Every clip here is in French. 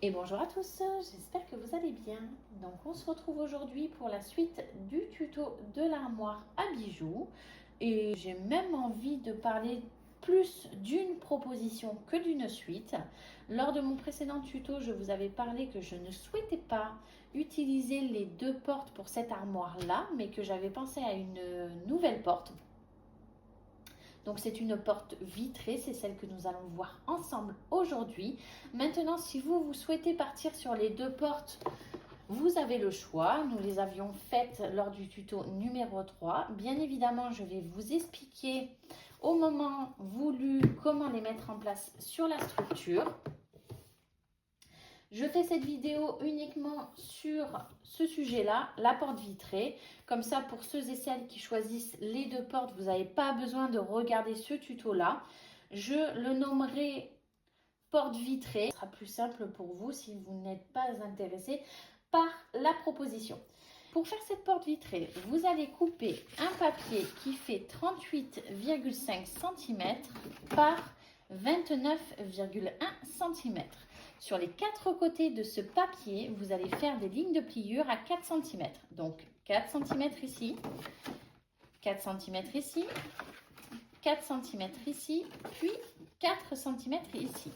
Et bonjour à tous, j'espère que vous allez bien. Donc on se retrouve aujourd'hui pour la suite du tuto de l'armoire à bijoux. Et j'ai même envie de parler plus d'une proposition que d'une suite. Lors de mon précédent tuto, je vous avais parlé que je ne souhaitais pas utiliser les deux portes pour cette armoire-là, mais que j'avais pensé à une nouvelle porte. Donc c'est une porte vitrée, c'est celle que nous allons voir ensemble aujourd'hui. Maintenant, si vous souhaitez partir sur les deux portes, vous avez le choix. Nous les avions faites lors du tuto numéro 3. Bien évidemment, je vais vous expliquer au moment voulu comment les mettre en place sur la structure. Je fais cette vidéo uniquement sur ce sujet-là, la porte vitrée. Comme ça, pour ceux et celles qui choisissent les deux portes, vous n'avez pas besoin de regarder ce tuto-là. Je le nommerai porte vitrée. Ce sera plus simple pour vous si vous n'êtes pas intéressé par la proposition. Pour faire cette porte vitrée, vous allez couper un papier qui fait 38,5 cm par 29,1 cm. Sur les quatre côtés de ce papier, vous allez faire des lignes de pliure à 4 cm. Donc 4 cm ici, 4 cm ici, 4 cm ici, puis 4 cm ici.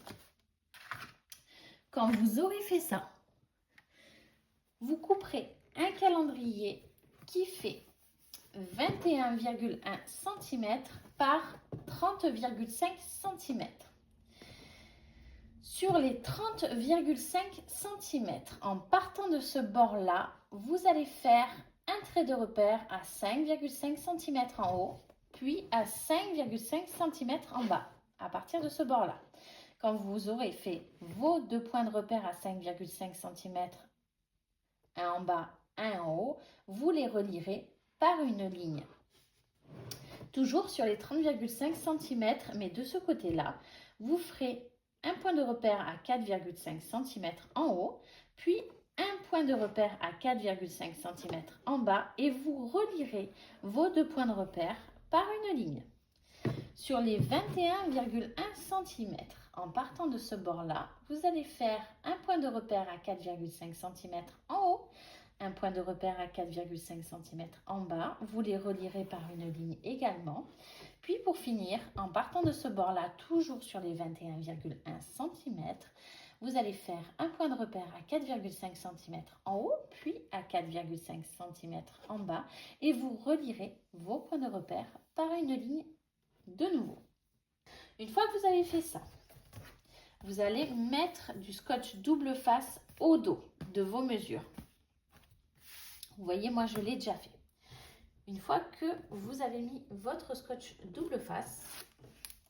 Quand vous aurez fait ça, vous couperez un calendrier qui fait 21,1 cm par 30,5 cm. Sur les 30,5 cm, en partant de ce bord-là, vous allez faire un trait de repère à 5,5 cm en haut, puis à 5,5 cm en bas, à partir de ce bord-là. Quand vous aurez fait vos deux points de repère à 5,5 cm, un en bas, un en haut, vous les relierez par une ligne. Toujours sur les 30,5 cm, mais de ce côté-là, vous ferez un point de repère à 4,5 cm en haut, puis un point de repère à 4,5 cm en bas et vous relierez vos deux points de repère par une ligne. Sur les 21,1 cm, en partant de ce bord-là, vous allez faire un point de repère à 4,5 cm en haut, un point de repère à 4,5 cm en bas. Vous les relierez par une ligne également. Puis pour finir, en partant de ce bord-là, toujours sur les 21,1 cm, vous allez faire un point de repère à 4,5 cm en haut, puis à 4,5 cm en bas. Et vous relierez vos points de repère par une ligne de nouveau. Une fois que vous avez fait ça, vous allez mettre du scotch double face au dos de vos mesures. Vous voyez, moi je l'ai déjà fait. Une fois que vous avez mis votre scotch double face,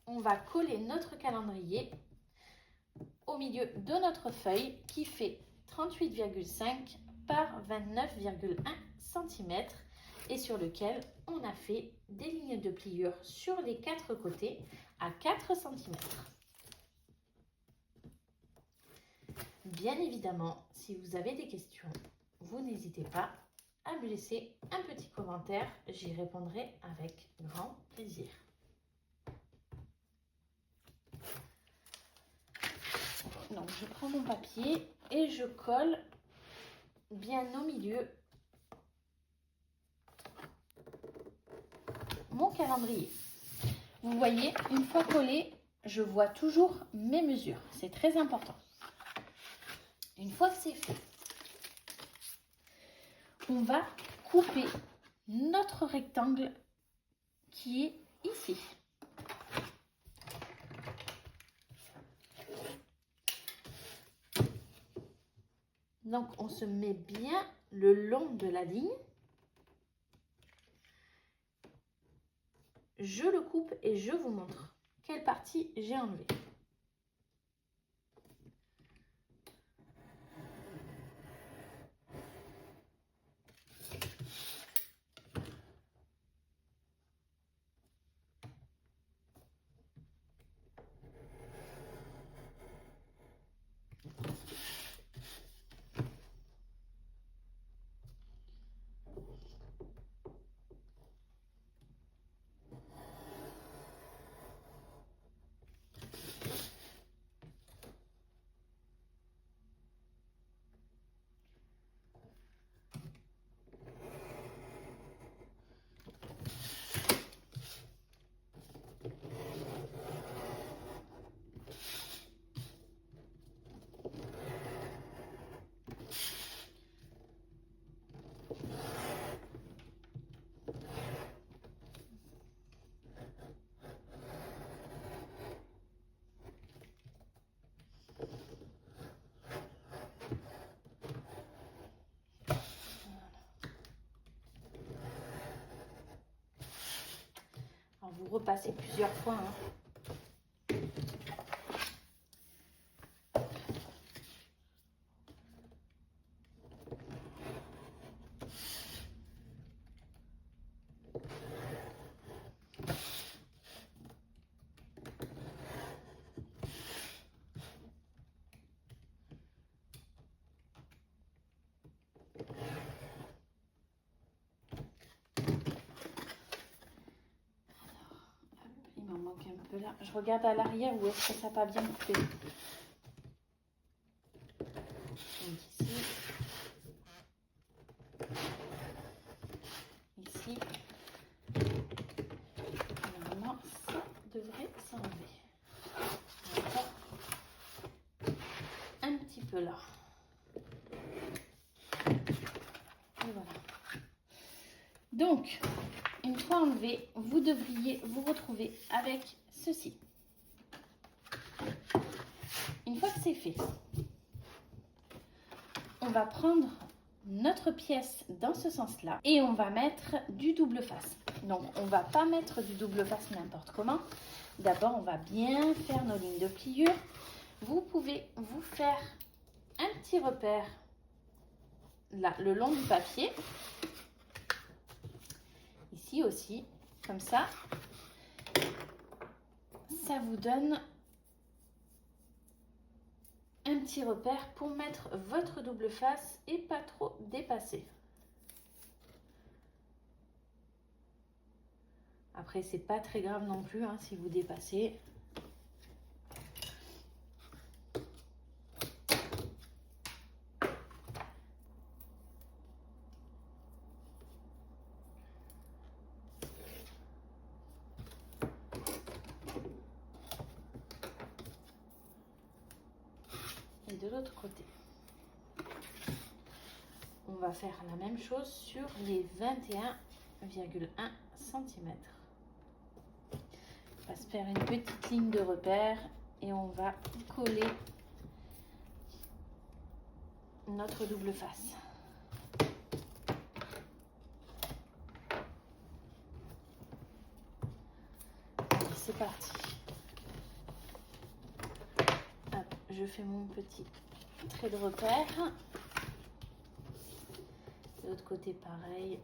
on va coller notre calendrier au milieu de notre feuille qui fait 38,5 par 29,1 cm et sur lequel on a fait des lignes de pliure sur les quatre côtés à 4 cm. Bien évidemment, si vous avez des questions, vous n'hésitez pas à me laisser un petit commentaire, j'y répondrai avec grand plaisir. Donc je prends mon papier et je colle bien au milieu mon calendrier. Vous voyez, une fois collé, je vois toujours mes mesures, c'est très important. Une fois que c'est fait, on va couper notre rectangle qui est ici. Donc, on se met bien le long de la ligne. Je le coupe et je vous montre quelle partie j'ai enlevée. repasser plusieurs fois. Hein. Il m'en manque un peu là. Je regarde à l'arrière où est-ce que ça n'a pas bien coupé. Donc ici. Ici. Normalement, ça devrait s'enlever. Encore un petit peu là. Et voilà. Donc, une fois enlevé, vous devriez vous retrouver avec ceci. Une fois que c'est fait, on va prendre notre pièce dans ce sens-là et on va mettre du double face. Donc, on ne va pas mettre du double face n'importe comment. D'abord, on va bien faire nos lignes de pliure. Vous pouvez vous faire un petit repère là, le long du papier. Ici aussi, comme ça. Ça vous donne un petit repère pour mettre votre double face et pas trop dépasser. Après, c'est pas très grave non plus hein, si vous dépassez. Et de l'autre côté, on va faire la même chose sur les 21,1 cm. On va se faire une petite ligne de repère et on va coller notre double face. Allez, c'est parti. Hop, je fais mon petit trait de repère. De l'autre côté, pareil.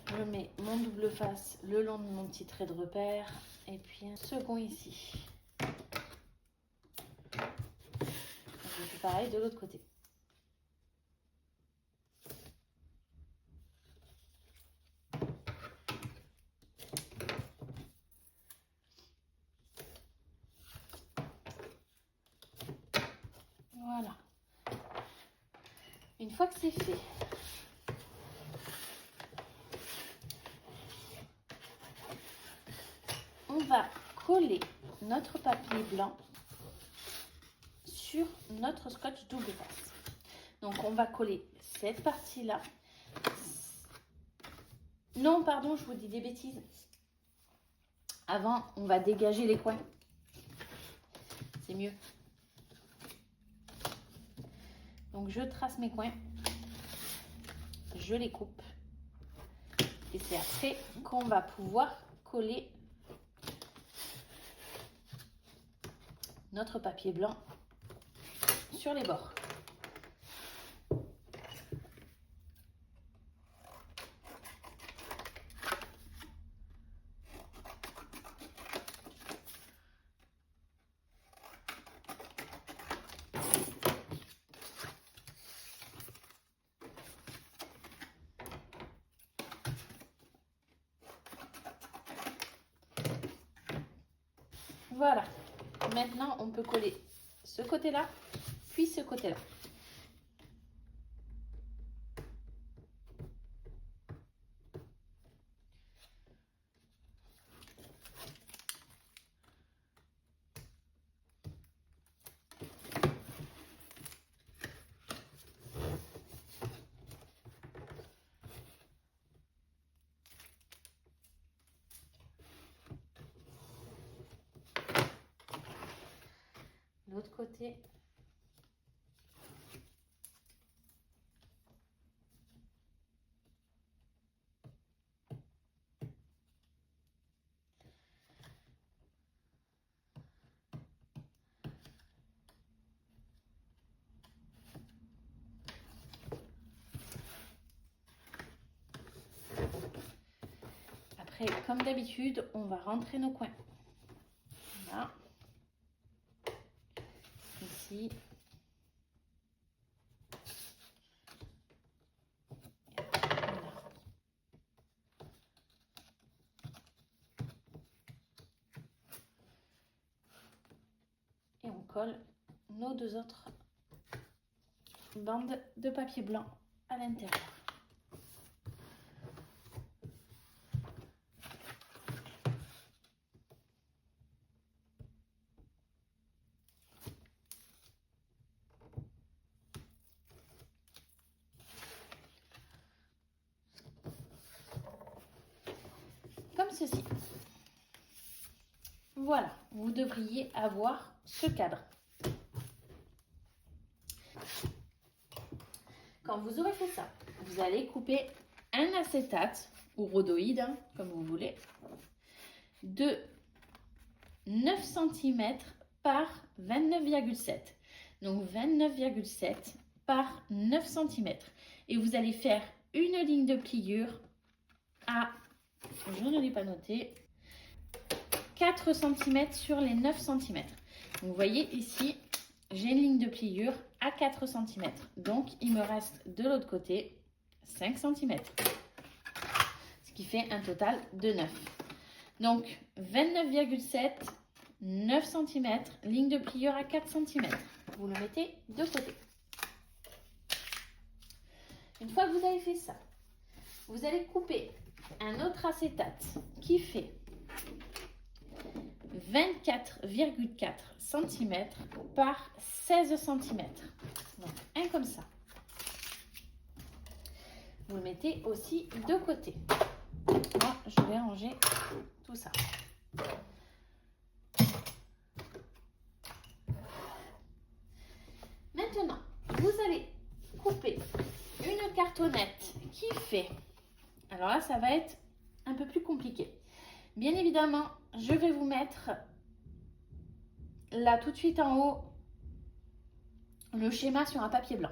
Je mets mon double face le long de mon petit trait de repère et puis un second ici. Je fais pareil de l'autre côté. Voilà. Une fois que c'est fait, on va coller notre papier blanc sur notre scotch double face. Donc on va coller cette partie-là. Non, pardon, je vous dis des bêtises. Avant, on va dégager les coins. C'est mieux. Donc je trace mes coins. Je les coupe. Et c'est après qu'on va pouvoir coller notre papier blanc sur les bords. Voilà. Maintenant, on peut coller ce côté-là, puis ce côté-là. L'autre côté. après, comme d'habitude, on va rentrer nos coins. Voilà. Ici. Voilà. Et on colle nos deux autres bandes de papier blanc à l'intérieur. Comme ceci. Voilà, vous devriez avoir ce cadre. Quand vous aurez fait ça, vous allez couper un acétate ou rhodoïde, hein, comme vous voulez, de 9 cm par 29,7. Donc 29,7 par 9 cm. Et vous allez faire une ligne de pliure à, je ne l'ai pas noté, 4 cm sur les 9 cm. Vous voyez ici, j'ai une ligne de pliure à 4 cm. Donc, il me reste de l'autre côté 5 cm. Ce qui fait un total de 9. Donc, 29,7, 9 cm, ligne de pliure à 4 cm. Vous le mettez de côté. Une fois que vous avez fait ça, vous allez couper un autre acétate qui fait 24,4 cm par 16 cm. Donc, un comme ça. Vous le mettez aussi de côté. Moi, je vais ranger tout ça. Maintenant, vous allez couper une cartonnette qui fait... Alors là, ça va être un peu plus compliqué. Bien évidemment, je vais vous mettre là tout de suite en haut le schéma sur un papier blanc.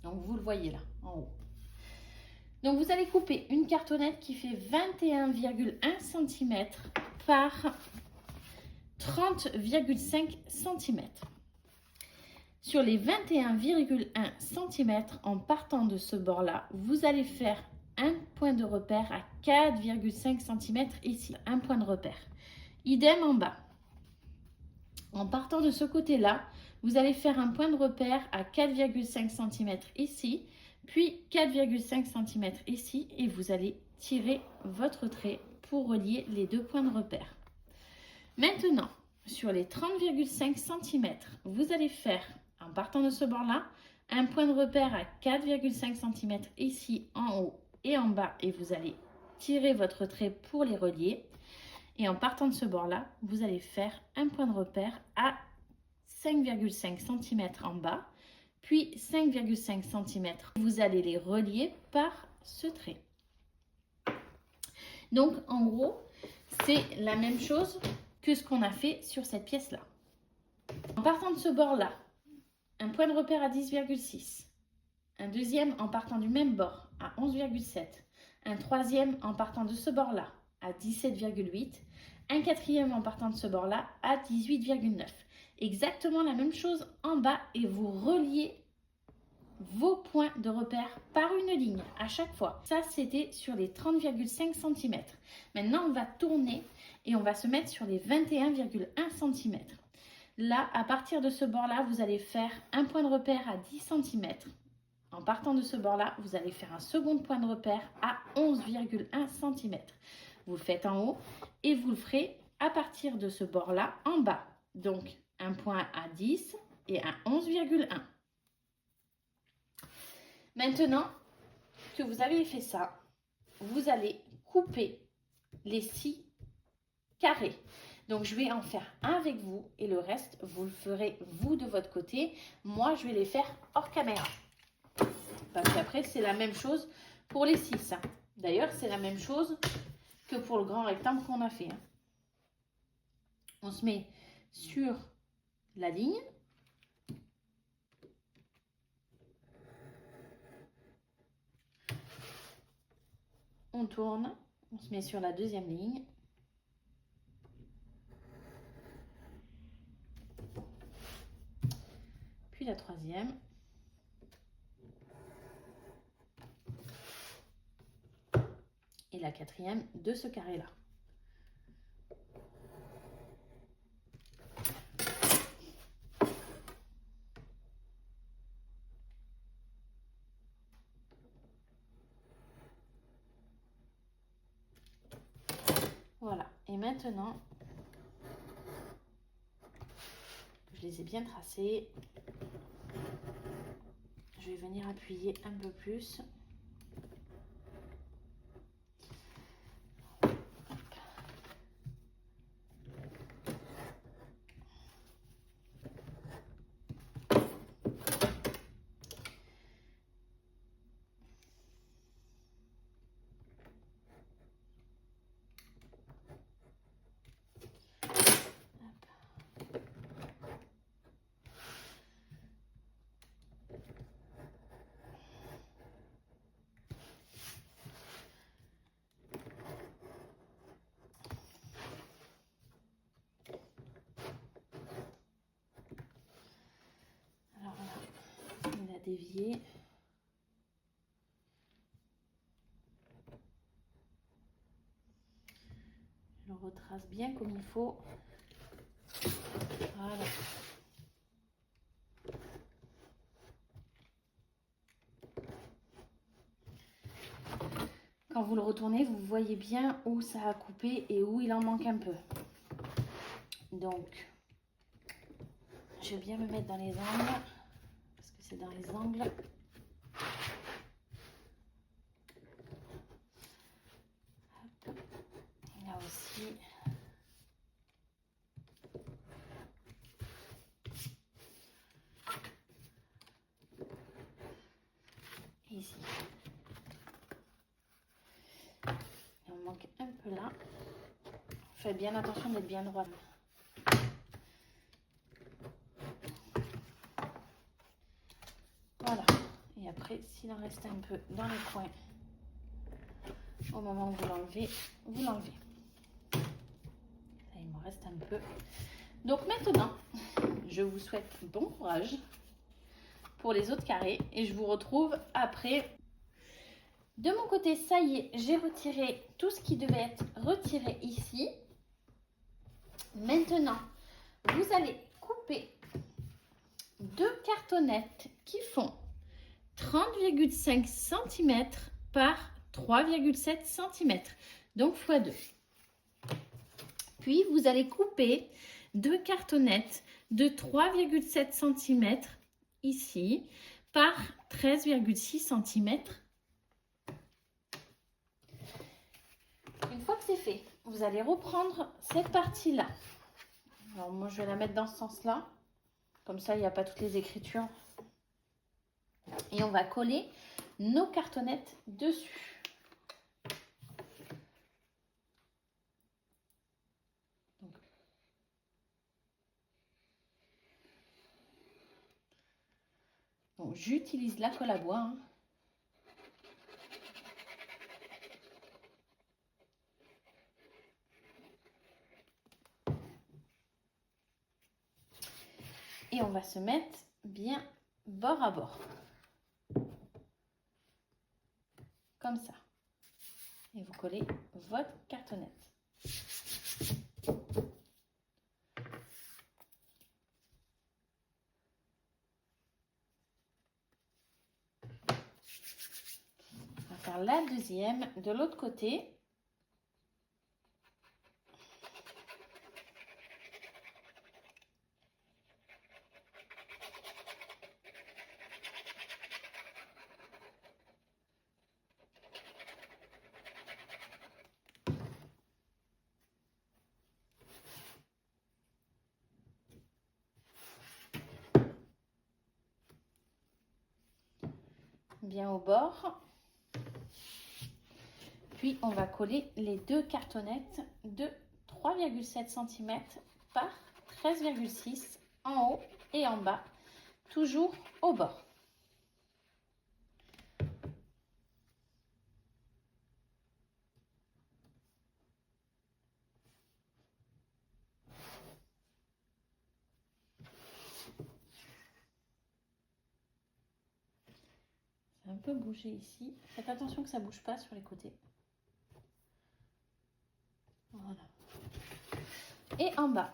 Donc vous le voyez là en haut. Donc vous allez couper une cartonnette qui fait 21,1 cm par 30,5 cm. Sur les 21,1 cm en partant de ce bord-là, vous allez faire un point de repère à 4,5 cm ici, un point de repère. Idem en bas. En partant de ce côté-là, vous allez faire un point de repère à 4,5 cm ici, puis 4,5 cm ici, et vous allez tirer votre trait pour relier les deux points de repère. Maintenant, sur les 30,5 cm, vous allez faire, en partant de ce bord-là, un point de repère à 4,5 cm ici en haut et en bas, et vous allez tirer votre trait pour les relier. Et en partant de ce bord-là, vous allez faire un point de repère à 5,5 cm en bas, puis 5,5 cm. Vous allez les relier par ce trait. Donc, en gros, c'est la même chose que ce qu'on a fait sur cette pièce-là. En partant de ce bord-là, un point de repère à 10,6. Un deuxième en partant du même bord à 11,7. Un troisième en partant de ce bord-là à 17,8. Un quatrième en partant de ce bord-là à 18,9. Exactement la même chose en bas et vous reliez vos points de repère par une ligne à chaque fois. Ça, c'était sur les 30,5 cm. Maintenant, on va tourner et on va se mettre sur les 21,1 cm. Là, à partir de ce bord-là, vous allez faire un point de repère à 10 cm. En partant de ce bord-là, vous allez faire un second point de repère à 11,1 cm. Vous le faites en haut et vous le ferez à partir de ce bord-là en bas. Donc, un point à 10 et à 11,1. Maintenant que vous avez fait ça, vous allez couper les 6 carrés. Donc, je vais en faire un avec vous et le reste, vous le ferez vous de votre côté. Moi, je vais les faire hors caméra. Parce qu'après, c'est la même chose pour les 6. Hein. D'ailleurs, c'est la même chose que pour le grand rectangle qu'on a fait. Hein. On se met sur la ligne. On tourne On se met sur la deuxième ligne. Puis la troisième. Et la quatrième de ce carré-là. Voilà. Et maintenant, je les ai bien tracés. Je vais venir appuyer un peu plus. Alors là, il a dévié. Je le retrace bien comme il faut. Voilà. Quand vous le retournez, vous voyez bien où ça a coupé et où il en manque un peu. Donc, je vais bien me mettre dans les angles, parce que c'est dans les angles. Hop. Là aussi. Et ici. Il en manque un peu là. Faites bien attention d'être bien droit. Voilà. Et après, s'il en reste un peu dans les coins, au moment où vous l'enlevez, vous l'enlevez. Là, il me reste un peu. Donc maintenant, je vous souhaite bon courage pour les autres carrés et je vous retrouve après. De mon côté, ça y est, j'ai retiré tout ce qui devait être retiré ici. Maintenant, vous allez couper deux cartonnettes qui font 30,5 cm par 3,7 cm, donc x2. Puis, vous allez couper deux cartonnettes de 3,7 cm ici par 13,6 cm. Une fois que c'est fait, vous allez reprendre cette partie-là. Alors moi, je vais la mettre dans ce sens-là. Comme ça, il n'y a pas toutes les écritures. Et on va coller nos cartonnettes dessus. Donc j'utilise la colle à bois. Hein. Et on va se mettre bien bord à bord. Comme ça. Et vous collez votre cartonnette. On va faire la deuxième de l'autre côté. Bien au bord. Puis on va coller les deux cartonnettes de 3,7 cm par 13,6 en haut et en bas, toujours au bord. Ça a un peu bougé ici. Faites attention que ça ne bouge pas sur les côtés. Voilà. Et en bas.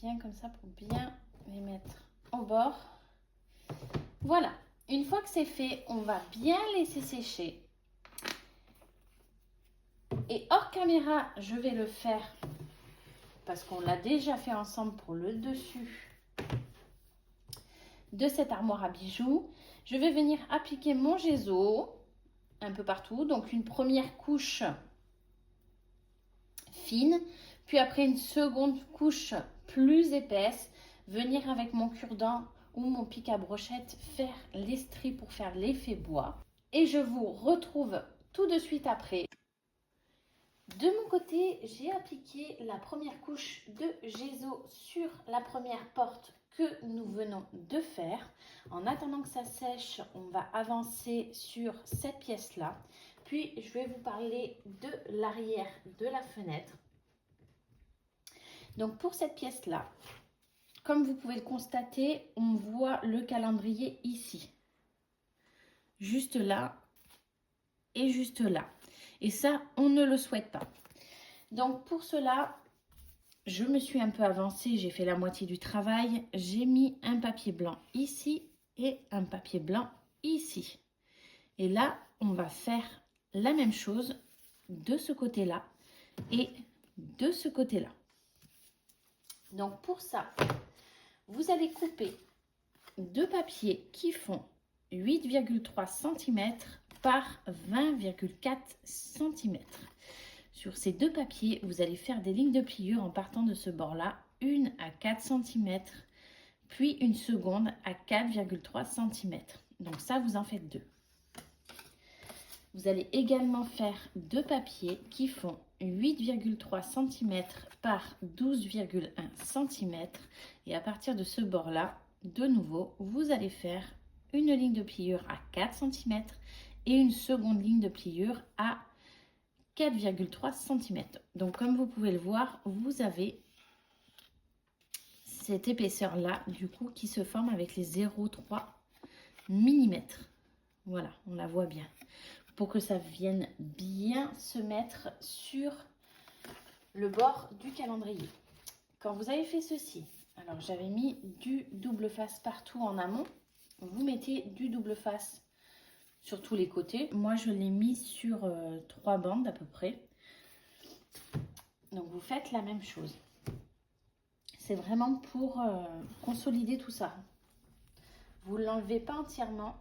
Bien comme ça pour bien les mettre au bord. Voilà, une fois que c'est fait, on va bien laisser sécher. Et hors caméra, je vais le faire parce qu'on l'a déjà fait ensemble pour le dessus de cette armoire à bijoux. Je vais venir appliquer mon gesso un peu partout. Donc une première couche fine, puis après une seconde couche plus épaisse, venir avec mon cure-dent ou mon pic à brochette faire l'estrie pour faire l'effet bois. Et je vous retrouve tout de suite après. De mon côté, j'ai appliqué la première couche de gesso sur la première porte que nous venons de faire. En attendant que ça sèche, on va avancer sur cette pièce-là. Puis, je vais vous parler de l'arrière de la fenêtre. Donc, pour cette pièce-là, comme vous pouvez le constater, on voit le calendrier ici. Juste là et juste là. Et ça, on ne le souhaite pas. Donc, pour cela, je me suis un peu avancée. J'ai fait la moitié du travail. J'ai mis un papier blanc ici et un papier blanc ici. Et là, on va faire la même chose de ce côté-là et de ce côté-là. Donc, pour ça, vous allez couper deux papiers qui font 8,3 cm par 20,4 cm. Sur ces deux papiers, vous allez faire des lignes de pliure en partant de ce bord-là, une à 4 cm, puis une seconde à 4,3 cm. Donc ça, vous en faites deux. Vous allez également faire deux papiers qui font 8,3 cm par 12,1 cm. Et à partir de ce bord-là, de nouveau, vous allez faire une ligne de pliure à 4 cm et une seconde ligne de pliure à 4,3 cm. Donc, comme vous pouvez le voir, vous avez cette épaisseur-là, du coup, qui se forme avec les 0,3 mm. Voilà, on la voit bien. Pour que ça vienne bien se mettre sur le bord du calendrier. Quand vous avez fait ceci, alors j'avais mis du double face partout en amont. Vous mettez du double face sur tous les côtés. Moi, je l'ai mis sur 3 bandes à peu près. Donc, vous faites la même chose. C'est vraiment pour consolider tout ça. Vous ne l'enlevez pas entièrement.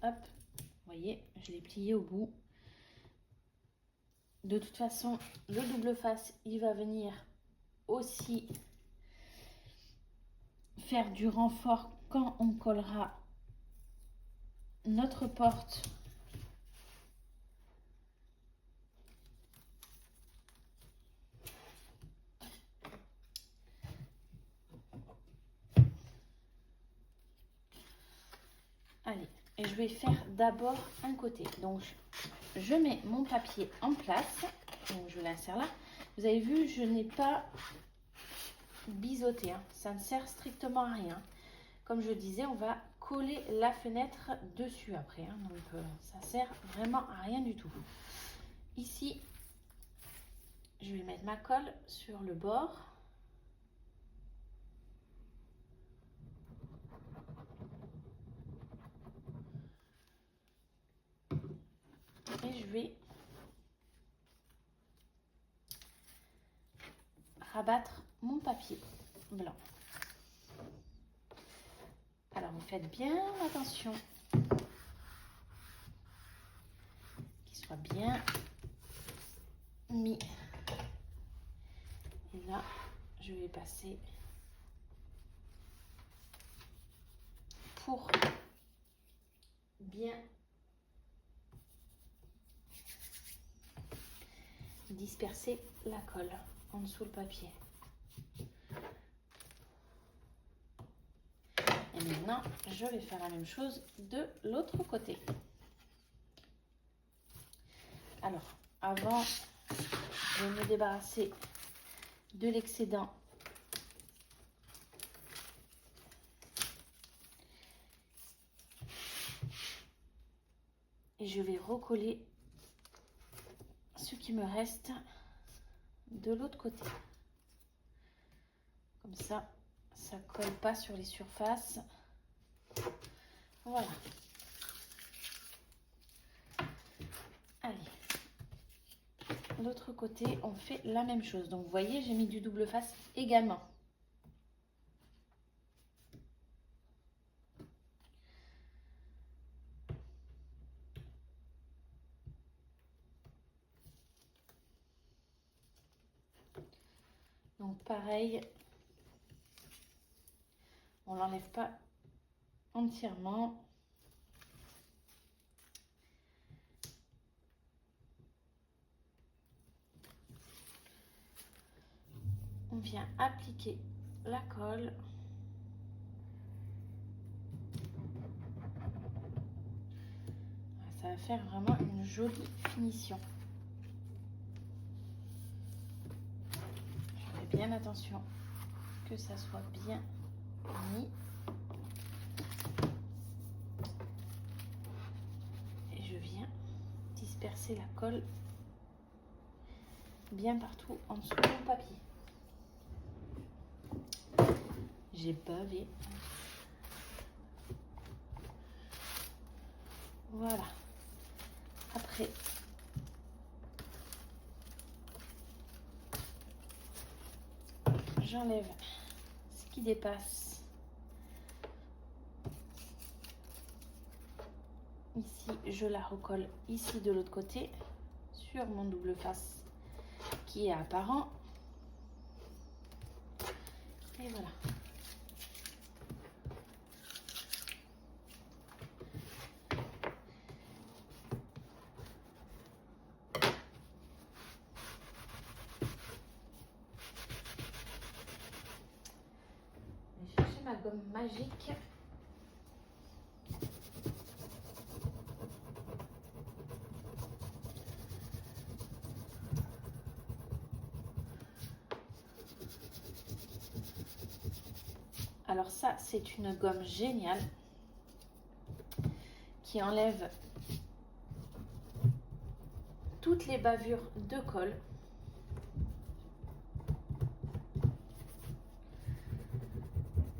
Hop, vous voyez, je l'ai plié au bout. De toute façon, le double face, il va venir aussi faire du renfort quand on collera notre porte allez, et je vais faire d'abord un côté. Donc je mets mon papier en place, donc je l'insère là. Vous avez vu, je n'ai pas biseauté, hein. Ça ne sert strictement à rien. Comme je disais, on va coller la fenêtre dessus après, hein. Donc ça sert vraiment à rien du tout. Ici, je vais mettre ma colle sur le bord. Et je vais rabattre mon papier blanc. Alors, vous faites bien attention qu'il soit bien mis. Et là, je vais passer pour bien disperser la colle en dessous le papier. Et maintenant, je vais faire la même chose de l'autre côté. Alors, avant de me débarrasser de l'excédent, et je vais recoller ce qui me reste de l'autre côté. Comme ça, ça colle pas sur les surfaces. Voilà. Allez. L'autre côté, on fait la même chose. Donc, vous voyez, j'ai mis du double face également. Donc, pareil, on l'enlève pas entièrement. On vient appliquer la colle. Ça va faire vraiment une jolie finition. Je fais bien attention que ça soit bien mis. Et je viens disperser la colle bien partout en dessous de mon papier. J'ai bavé. Voilà. Après, j'enlève ce qui dépasse. Ici, je la recolle ici de l'autre côté sur mon double face qui est apparent. Et voilà. Je vais chercher ma gomme magique. Alors ça, c'est une gomme géniale qui enlève toutes les bavures de colle.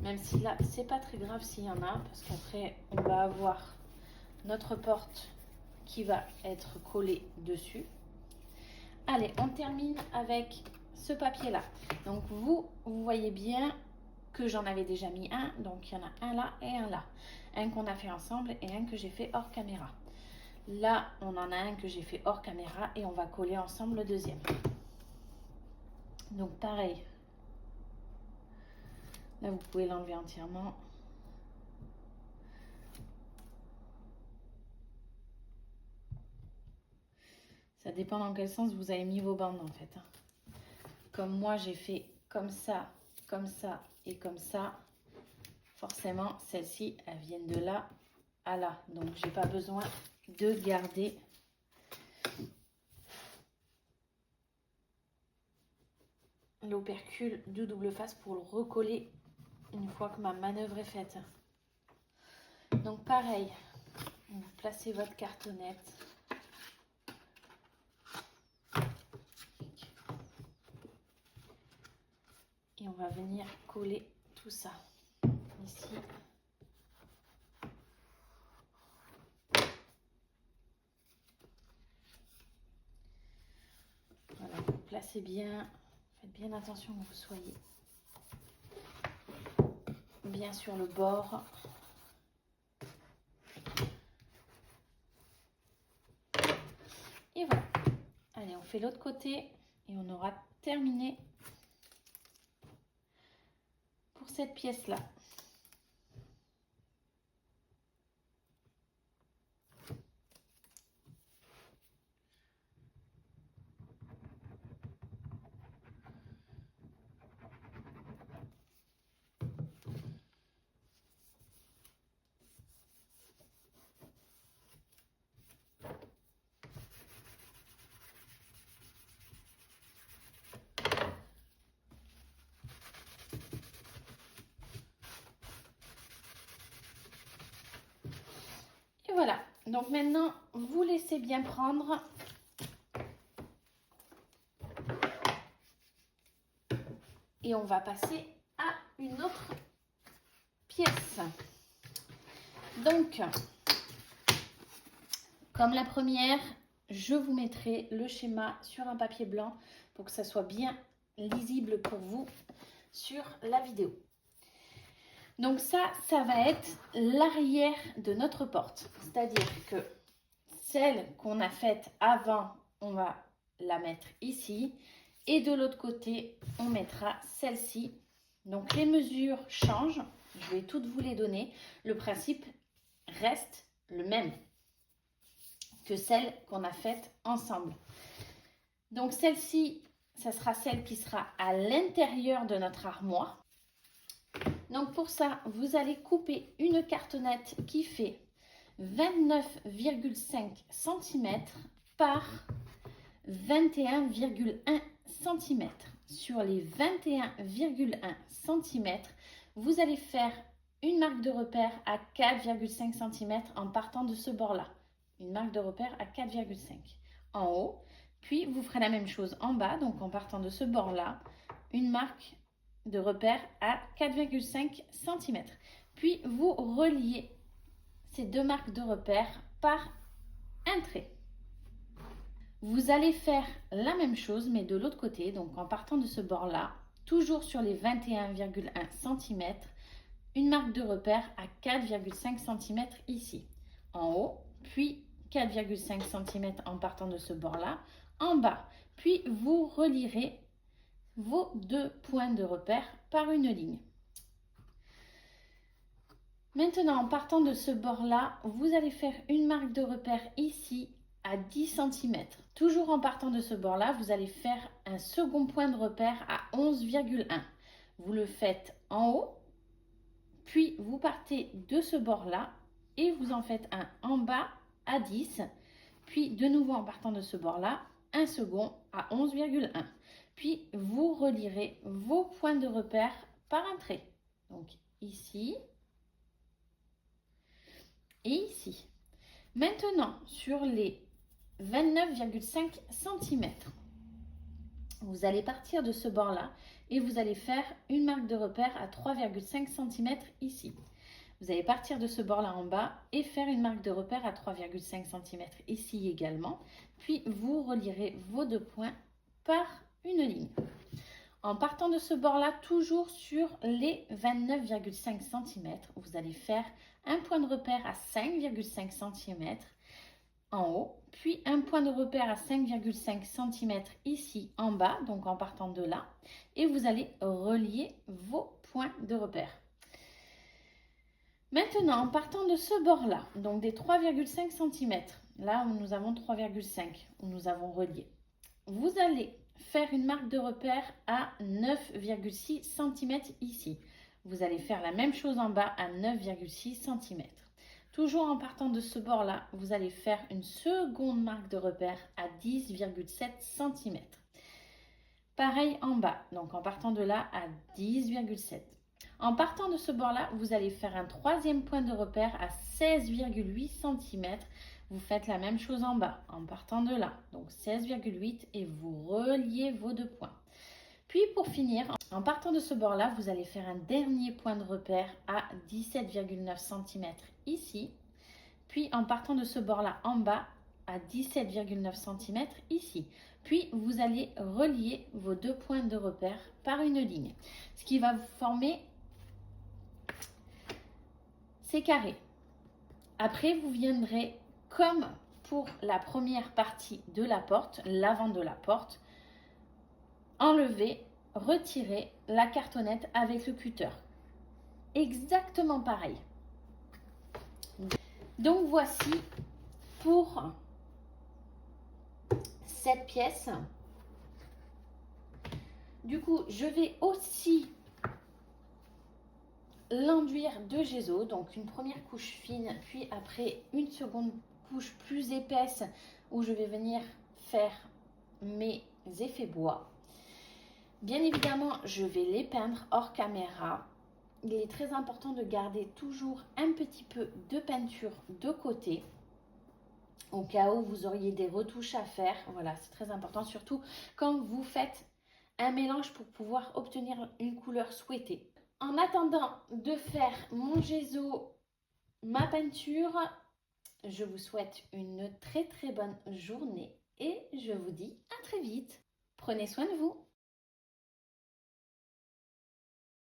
Même si là, c'est pas très grave s'il y en a, parce qu'après, on va avoir notre porte qui va être collée dessus. Allez, on termine avec ce papier-là. Donc, vous voyez bien que j'en avais déjà mis un. Donc, il y en a un là et un là. Un qu'on a fait ensemble et un que j'ai fait hors caméra. Là, on en a un que j'ai fait hors caméra et on va coller ensemble le deuxième. Donc, pareil. Là, vous pouvez l'enlever entièrement. Ça dépend dans quel sens vous avez mis vos bandes, en fait. Comme moi, j'ai fait comme ça et comme ça. Forcément, celles-ci, elles viennent de là à là. Donc, j'ai pas besoin de garder l'opercule du double face pour le recoller une fois que ma manœuvre est faite. Donc, pareil, vous placez votre cartonnette. Et on va venir coller tout ça ici. Voilà, vous placez bien. Faites bien attention que vous soyez bien sur le bord. Et voilà. Allez, on fait l'autre côté et on aura terminé pour cette pièce-là. voilà. Donc maintenant, vous laissez bien prendre. Et on va passer à une autre pièce. Donc, comme la première, je vous mettrai le schéma sur un papier blanc pour que ça soit bien lisible pour vous sur la vidéo. Donc ça va être l'arrière de notre porte. C'est-à-dire que celle qu'on a faite avant, on va la mettre ici. Et de l'autre côté, on mettra celle-ci. Donc les mesures changent. Je vais toutes vous les donner. Le principe reste le même que celle qu'on a faite ensemble. Donc celle-ci, ça sera celle qui sera à l'intérieur de notre armoire. Donc pour ça, vous allez couper une cartonnette qui fait 29,5 cm par 21,1 cm. Sur les 21,1 cm, vous allez faire une marque de repère à 4,5 cm en partant de ce bord-là. Une marque de repère à 4,5 en haut. Puis vous ferez la même chose en bas, donc en partant de ce bord-là, une marque de repère à 4,5 cm. Puis vous reliez ces deux marques de repère par un trait. Vous allez faire la même chose, mais de l'autre côté, donc en partant de ce bord-là, toujours sur les 21,1 cm, une marque de repère à 4,5 cm ici, en haut, puis 4,5 cm en partant de ce bord-là, en bas. Puis vous relierez vos deux points de repère par une ligne. Maintenant, en partant de ce bord-là, vous allez faire une marque de repère ici à 10 cm. Toujours en partant de ce bord-là, vous allez faire un second point de repère à 11,1. Vous le faites en haut, puis vous partez de ce bord-là et vous en faites un en bas à 10. Puis de nouveau en partant de ce bord-là, un second à 11,1. Puis vous relierez vos points de repère par un trait. Donc ici et ici. Maintenant, sur les 29,5 cm, vous allez partir de ce bord-là et vous allez faire une marque de repère à 3,5 cm ici. Vous allez partir de ce bord-là en bas et faire une marque de repère à 3,5 cm ici également. Puis vous relierez vos deux points par une ligne. En partant de ce bord-là, toujours sur les 29,5 cm, vous allez faire un point de repère à 5,5 cm en haut, puis un point de repère à 5,5 cm ici en bas, donc en partant de là, et vous allez relier vos points de repère. Maintenant, en partant de ce bord-là, donc des 3,5 cm, là où nous avons 3,5, où nous avons relié, vous allez faire une marque de repère à 9,6 cm ici. Vous allez faire la même chose en bas à 9,6 cm. Toujours en partant de ce bord-là, vous allez faire une seconde marque de repère à 10,7 cm. Pareil en bas, donc en partant de là à 10,7. En partant de ce bord-là, vous allez faire un troisième point de repère à 16,8 cm. Vous faites la même chose en bas, en partant de là, donc 16,8 et vous reliez vos deux points. Puis pour finir, en partant de ce bord-là, vous allez faire un dernier point de repère à 17,9 cm ici. Puis en partant de ce bord-là en bas à 17,9 cm ici. Puis vous allez relier vos deux points de repère par une ligne. Ce qui va vous former ces carrés. Après, vous viendrez comme pour la première partie de la porte, l'avant de la porte, enlever, retirer la cartonnette avec le cutter. Exactement pareil. Donc voici pour cette pièce. Du coup, je vais aussi l'enduire de gesso, donc une première couche fine, puis après une seconde couche plus épaisse où je vais venir faire mes effets bois. Bien évidemment, je vais les peindre hors caméra il est très important de garder toujours un petit peu de peinture de côté au cas où vous auriez des retouches à faire. Voilà, c'est très important, surtout quand vous faites un mélange pour pouvoir obtenir une couleur souhaitée. En attendant de faire mon gesso, ma peinture, je vous souhaite une très très bonne journée et je vous dis à très vite. Prenez soin de vous.